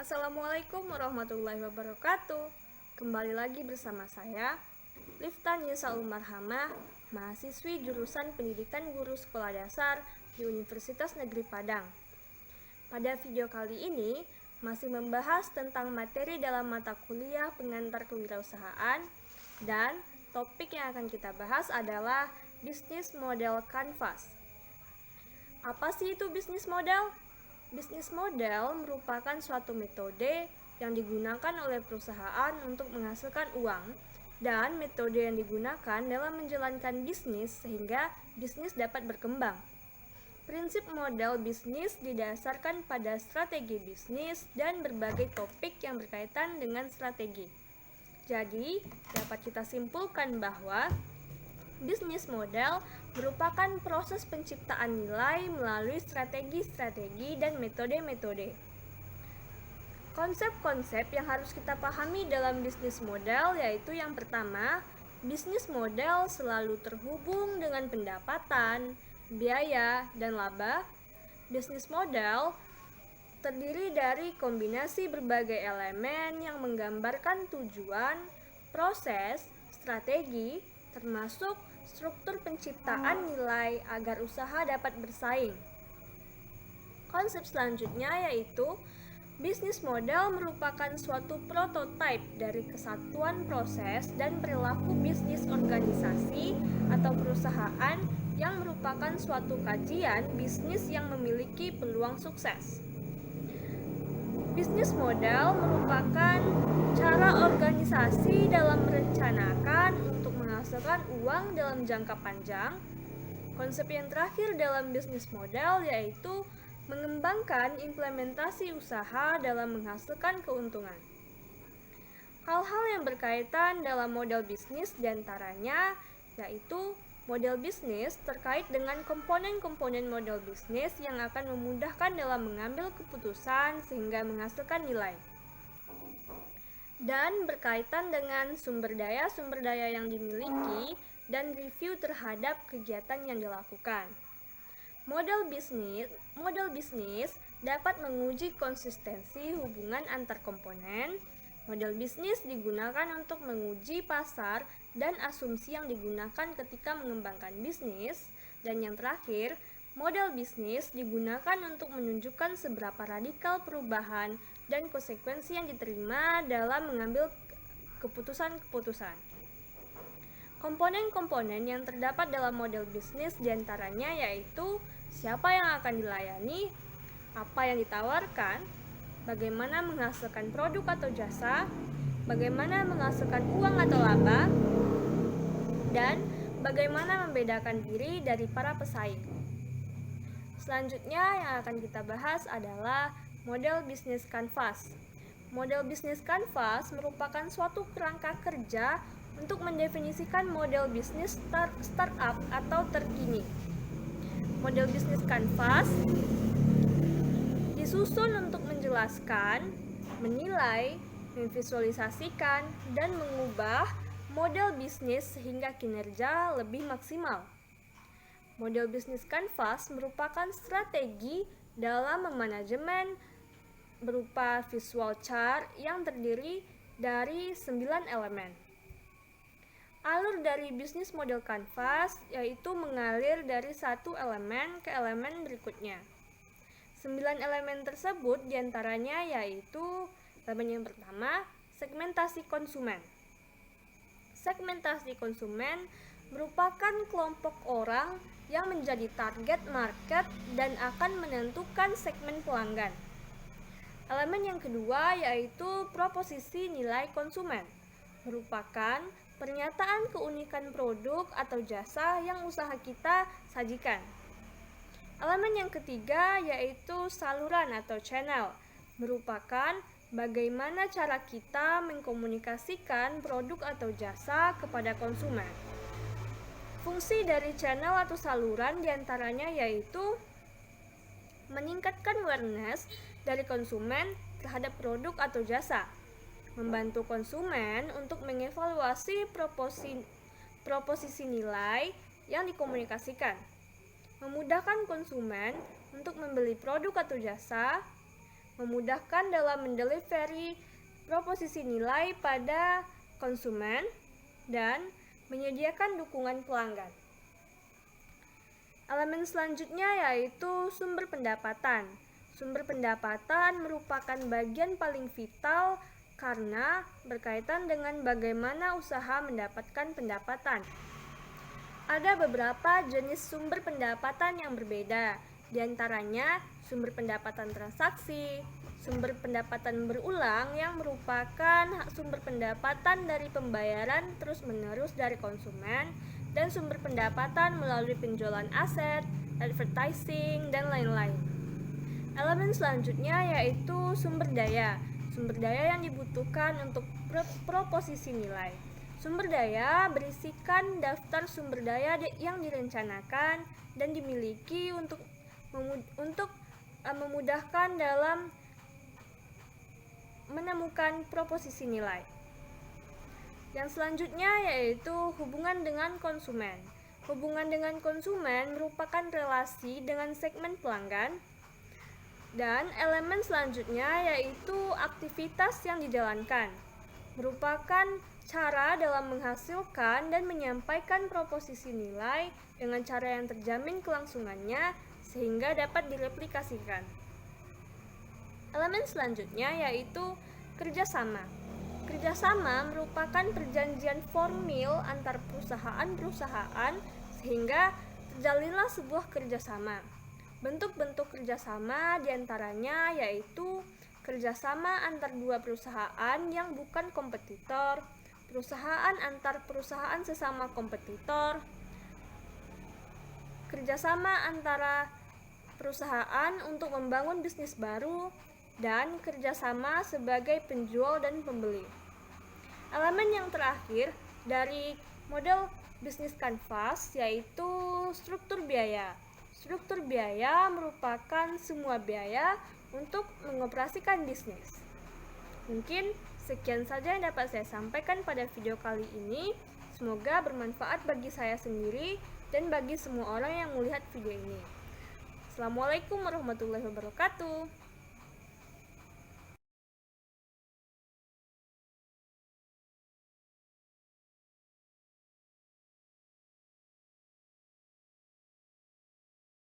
Assalamualaikum warahmatullahi wabarakatuh. Kembali lagi bersama saya, Lifta Nisaul Marhamah, mahasiswi jurusan Pendidikan Guru Sekolah Dasar di Universitas Negeri Padang. Pada video kali ini, masih membahas tentang materi dalam mata kuliah pengantar kewirausahaan, dan topik yang akan kita bahas adalah bisnis model kanvas. Apa sih itu bisnis model? Bisnis model merupakan suatu metode yang digunakan oleh perusahaan untuk menghasilkan uang, dan metode yang digunakan dalam menjalankan bisnis sehingga bisnis dapat berkembang. Prinsip model bisnis didasarkan pada strategi bisnis dan berbagai topik yang berkaitan dengan strategi. Jadi, dapat kita simpulkan bahwa bisnis model merupakan proses penciptaan nilai melalui strategi-strategi dan metode-metode. Konsep-konsep yang harus kita pahami dalam bisnis model yaitu yang pertama, bisnis model selalu terhubung dengan pendapatan, biaya, dan laba. Bisnis model terdiri dari kombinasi berbagai elemen yang menggambarkan tujuan, proses, strategi, termasuk struktur penciptaan nilai agar usaha dapat bersaing. Konsep selanjutnya yaitu bisnis model merupakan suatu prototipe dari kesatuan proses dan perilaku bisnis organisasi atau perusahaan yang merupakan suatu kajian bisnis yang memiliki peluang sukses. Bisnis model merupakan cara organisasi dalam merencanakan untuk menghasilkan uang dalam jangka panjang. Konsep yang terakhir dalam bisnis model yaitu mengembangkan implementasi usaha dalam menghasilkan keuntungan. Hal-hal yang berkaitan dalam model bisnis diantaranya yaitu model bisnis terkait dengan komponen-komponen model bisnis yang akan memudahkan dalam mengambil keputusan sehingga menghasilkan nilai. Dan berkaitan dengan sumber daya yang dimiliki dan review terhadap kegiatan yang dilakukan. Model bisnis dapat menguji konsistensi hubungan antar komponen. Model bisnis digunakan untuk menguji pasar dan asumsi yang digunakan ketika mengembangkan bisnis. Dan yang terakhir, model bisnis digunakan untuk menunjukkan seberapa radikal perubahan dan konsekuensi yang diterima dalam mengambil keputusan-keputusan. Komponen-komponen yang terdapat dalam model bisnis diantaranya yaitu siapa yang akan dilayani, apa yang ditawarkan, bagaimana menghasilkan produk atau jasa, bagaimana menghasilkan uang atau laba, dan bagaimana membedakan diri dari para pesaing. Selanjutnya yang akan kita bahas adalah model bisnis kanvas. Model bisnis kanvas merupakan suatu kerangka kerja untuk mendefinisikan model bisnis startup atau terkini. Model bisnis kanvas disusun untuk menjelaskan, menilai, memvisualisasikan, dan mengubah model bisnis sehingga kinerja lebih maksimal. Model bisnis kanvas merupakan strategi dalam memanajemen berupa visual chart yang terdiri dari 9 elemen. Alur dari bisnis model kanvas yaitu mengalir dari satu elemen ke elemen berikutnya. 9 elemen tersebut diantaranya yaitu elemen yang pertama, segmentasi konsumen. Segmentasi konsumen merupakan kelompok orang yang menjadi target market dan akan menentukan segmen pelanggan. Elemen yang kedua yaitu proposisi nilai konsumen, merupakan pernyataan keunikan produk atau jasa yang usaha kita sajikan. Elemen yang ketiga yaitu saluran atau channel, merupakan bagaimana cara kita mengkomunikasikan produk atau jasa kepada konsumen. Fungsi dari channel atau saluran diantaranya yaitu meningkatkan awareness dari konsumen terhadap produk atau jasa, membantu konsumen untuk mengevaluasi proposisi nilai yang dikomunikasikan, memudahkan konsumen untuk membeli produk atau jasa, memudahkan dalam mendelivery proposisi nilai pada konsumen, dan menyediakan dukungan pelanggan. Elemen selanjutnya yaitu sumber pendapatan. Sumber pendapatan merupakan bagian paling vital karena berkaitan dengan bagaimana usaha mendapatkan pendapatan. Ada beberapa jenis sumber pendapatan yang berbeda, di antaranya sumber pendapatan transaksi, sumber pendapatan berulang yang merupakan sumber pendapatan dari pembayaran terus-menerus dari konsumen, dan sumber pendapatan melalui penjualan aset, advertising, dan lain-lain. Elemen selanjutnya yaitu sumber daya. Sumber daya yang dibutuhkan untuk proposisi nilai. Sumber daya berisikan daftar sumber daya yang direncanakan dan dimiliki untuk memudahkan dalam menemukan proposisi nilai. Yang selanjutnya yaitu hubungan dengan konsumen. Hubungan dengan konsumen merupakan relasi dengan segmen pelanggan. Dan elemen selanjutnya yaitu aktivitas yang dijalankan, merupakan cara dalam menghasilkan dan menyampaikan proposisi nilai dengan cara yang terjamin kelangsungannya sehingga dapat direplikasikan. Elemen selanjutnya yaitu kerjasama. Kerjasama merupakan perjanjian formil antar perusahaan-perusahaan sehingga terjalinlah sebuah kerjasama. Bentuk-bentuk kerjasama diantaranya yaitu kerjasama antar dua perusahaan yang bukan kompetitor, perusahaan antar perusahaan sesama kompetitor, kerjasama antara perusahaan untuk membangun bisnis baru, dan kerjasama sebagai penjual dan pembeli. Elemen yang terakhir dari model bisnis kanvas yaitu struktur biaya. Struktur biaya merupakan semua biaya untuk mengoperasikan bisnis. Mungkin sekian saja yang dapat saya sampaikan pada video kali ini. Semoga bermanfaat bagi saya sendiri dan bagi semua orang yang melihat video ini. Assalamualaikum warahmatullahi wabarakatuh.